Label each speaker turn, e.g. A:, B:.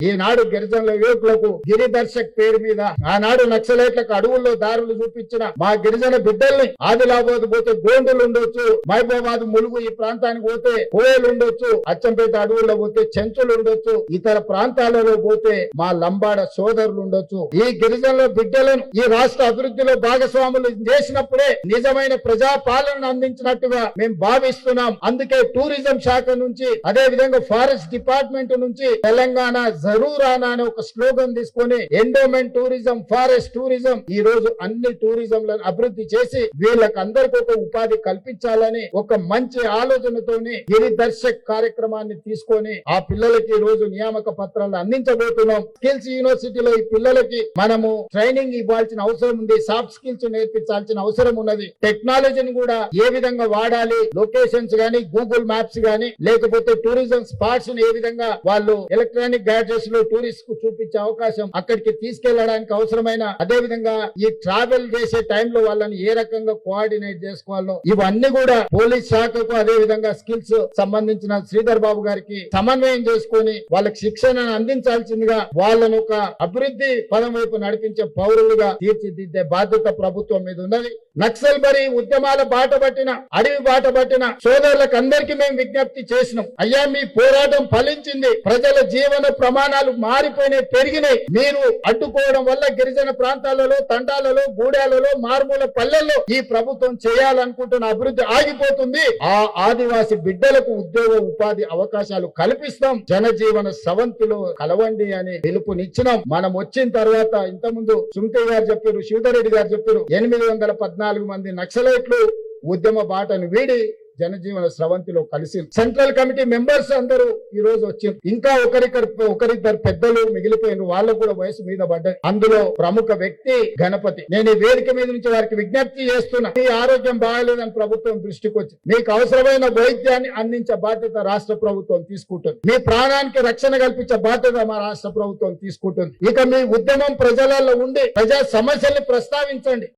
A: ఈనాడు గిరిజనుల యువకులకు గిరిదర్శక్ పేరు మీద ఆనాడు నక్సలైట్లకు అడవుల్లో దారులు చూపించిన మా గిరిజన బిడ్డల్ని ఆదిలాబాద్ పోతే గోండులు ఉండొచ్చు, మహబూబాబాద్ ములుగు ఈ ప్రాంతానికి పోతే కోయలు ఉండొచ్చు, అచ్చంపేట అడవుల్లో పోతే చెంచులు ఉండొచ్చు, ఇతర ప్రాంతాలలో పోతే మా లంబాడ సోదరులు ఉండొచ్చు. ఈ గిరిజనుల బిడ్డలను ఈ రాష్ట్ర అభివృద్ధిలో భాగస్వాములు చేసినప్పుడే నిజమైన ప్రజా పాలనను అందించినట్టుగా మేము భావిస్తున్నాం. అందుకే టూరిజం శాఖ నుంచి అదే విధంగా ఫారెస్ట్ డిపార్ట్మెంట్ నుంచి తెలంగాణ జరూరానా అనే ఒక స్లోగన్ తీసుకొని ఎండోమెంట్ టూరిజం, ఫారెస్ట్ టూరిజం, ఈ రోజు అన్ని టూరిజంలను అభివృద్ధి చేసి వీళ్ళకందరికీ ఒక ఉపాధి కల్పించాలని ఒక మంచి ఆలోచనతోని గిరిదర్శక్ కార్యక్రమాన్ని తీసుకొని ఆ పిల్లలకి ఈ రోజు నియామక పత్రాలు అందించబోతున్నాం. స్కిల్స్ యూనివర్సిటీలో ఈ పిల్లలకి మనము ట్రైనింగ్ ఇవ్వాల్సిన అవసరం ఉంది, సాఫ్ట్ స్కిల్స్ నేర్పించాల్సిన అవసరం ఉన్నది. టెక్నాలజీని కూడా ఏ విధంగా వాడాలి, లొకేషన్స్ గానీ, గూగుల్ మ్యాప్స్ గానీ, లేకపోతే టూరిజం స్పాట్స్ ఏ విధంగా వాళ్ళు ఎలక్ట్రానిక్ గ్యాడ్జెట్స్ లో టూరిస్ట్ కు చూపించే అవకాశం, అక్కడికి తీసుకెళ్లడానికి అవసరమైన అదే విధంగా ఈ ట్రావెల్ చేసే టైంలో వాళ్ళని ఏ రకంగా కోఆర్డినేట్ చేసుకోవాలో ఇవన్నీ కూడా పోలీస్ శాఖకు అదే విధంగా స్కిల్స్ సంబంధించిన శ్రీధర్ బాబు గారికి సమన్వయం చేసుకొని వాళ్ళకి శిక్షణను అందించాల్సిందిగా వాళ్ళను ఒక అభివృద్ధి పదం వైపు నడిపించే పౌరులుగా తీర్చిదిద్దే బాధ్యత ప్రభుత్వం మీద ఉన్నది. నక్సల్ బరి ఉద్యమాల బాట పట్టిన, అడవి బాట పట్టిన సోదరులకు అందరికీ మేము విజ్ఞప్తి చేసినాం. అయ్యా, మీ పోరాటం ఫలించింది, ప్రజల జీవన ప్రమాణాలు మారిపోయినాయి, పెరిగినాయి. మీరు అడ్డుకోవడం వల్ల గిరిజన ప్రాంతాలలో, తండాలలో, గూడాలలో, మారుమూల పల్లెల్లో ఈ ప్రభుత్వం చేయాలనుకుంటున్న అభివృద్ధి ఆగిపోతుంది. ఆ ఆదివాసి బిడ్డలకు ఉద్యోగ ఉపాధి అవకాశాలు కల్పిస్తాం, జనజీవన స్రవంతిలో కలవండి అని పిలుపునిచ్చినాం. మనం వచ్చిన తర్వాత ఇంతకుముందు సుమతి గారు చెప్పారు, శివధర్ రెడ్డి గారు చెప్పారు, 814 మంది నక్సలైట్లు ఉద్యమ బాటను వీడి జనజీవన స్రవంతిలో కలిసి సెంట్రల్ కమిటీ మెంబర్స్ అందరూ ఈ రోజు వచ్చారు. ఇంకా ఒకరిద్దరు పెద్దలు మిగిలిపోయిన వాళ్ళు కూడా వయసు మీద పడ్డారు. అందులో ప్రముఖ వ్యక్తి గణపతి. నేను ఈ వేదిక మీద నుంచి వారికి విజ్ఞప్తి చేస్తున్నా, మీ ఆరోగ్యం బాగాలేదని ప్రభుత్వం దృష్టికి వచ్చి మీకు అవసరమైన వైద్యాన్ని అందించే బాధ్యత రాష్ట్ర ప్రభుత్వం తీసుకుంటుంది. మీ ప్రాణానికి రక్షణ కల్పించే బాధ్యత మా రాష్ట్ర ప్రభుత్వం తీసుకుంటుంది. ఇక మీ ఉద్యమం ప్రజలలో ఉండి ప్రజా సమస్యల్ని ప్రస్తావించండి.